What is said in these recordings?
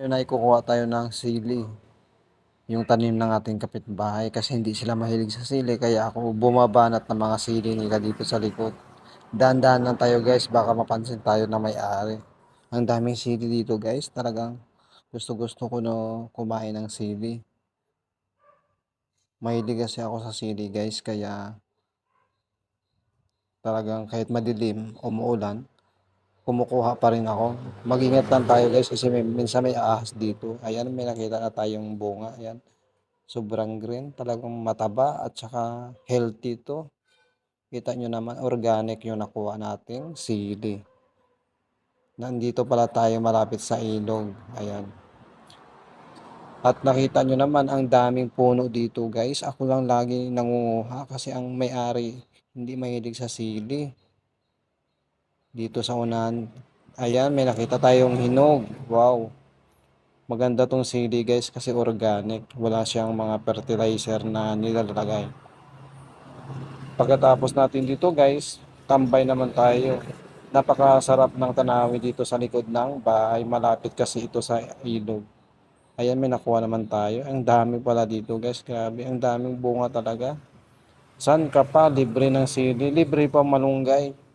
Yun ay kukuha tayo ng sili, yung tanim ng ating kapitbahay kasi hindi sila mahilig sa sili kaya ako bumabanat ng mga sili nila dito sa likod. Dahan-dahan lang tayo guys, baka mapansin tayo na may-ari. Ang daming sili dito guys, talagang gusto-gusto ko no kumain ng sili. Mahilig kasi ako sa sili guys, kaya talagang kahit madilim, umuulan, kumukuha pa rin ako. Mag-ingat lang tayo guys kasi minsan may ahas dito. Ayan, may nakita na tayong bunga. Ayan, sobrang green, talagang mataba at saka healthy to. Kita nyo naman, organic yung nakuha nating sili. Nandito pala tayo malapit sa ilog. Ayan. At nakita nyo naman ang daming puno dito guys. Ako lang lagi nangunguha kasi ang may-ari hindi mahilig sa sili. Dito sa unahan. Ayan, may nakita tayong hinog. Wow. Maganda tong sili guys kasi organic. Wala siyang mga fertilizer na nilalagay. Pagkatapos natin dito guys, tambay naman tayo. Napakasarap ng tanawin dito sa likod ng bahay. Malapit kasi ito sa ilog. Ayan, may nakuha naman tayo. Ang dami pala dito guys. Grabe, ang daming bunga talaga. San ka pa? Libre ng sili. Libre pa malunggay.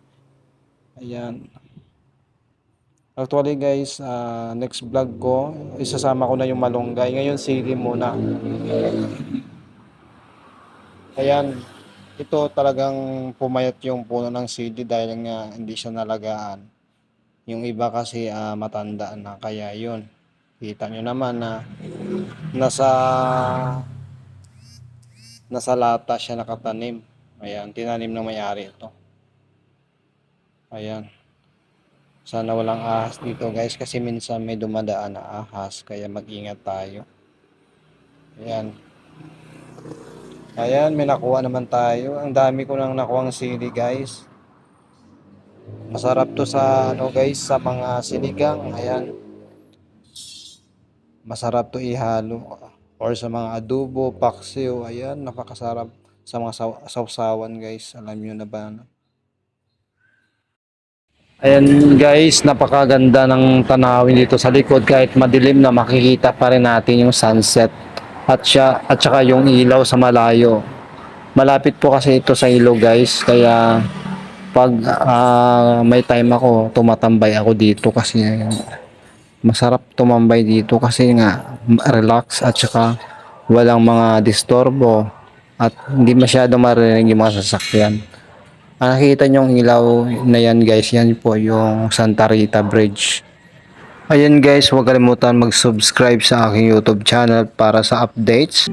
Ayan. Actually guys, next vlog ko, isasama ko na yung malunggay. Ngayon sili muna. Ayan. Ito talagang pumayat yung puno ng sili dahil nga hindi siya nalagaan. Yung iba kasi matanda na kaya yun. Kita nyo naman na nasa nasa lata siya nakatanim. Ayan, tinanim ng may-ari ito. Ayan. Sana walang ahas dito guys kasi minsan may dumadaan na ahas kaya mag-ingat tayo. Ayan. Ayan, may nakuha naman tayo. Ang dami ko nang nakuhang sili guys. Masarap to sa ano guys, sa mga sinigang. Ayan. Masarap to ihalo or sa mga adobo, paksiw. Ayan, napakasarap sa mga sawsawan guys. Alam niyo na ba? Ayan guys, napakaganda ng tanawin dito sa likod kahit madilim na makikita pa rin natin yung sunset at saka yung ilaw sa malayo. Malapit po kasi ito sa ilog guys, kaya pag may time ako, tumatambay ako dito kasi masarap tumambay dito kasi nga relax at saka walang mga disturbo at hindi masyado marinig yung mga sasakyan. Nakikita nyo yung ilaw na yan guys, yan po yung Santa Rita Bridge. Ayan guys, huwag kalimutan mag-subscribe sa aking YouTube channel para sa updates.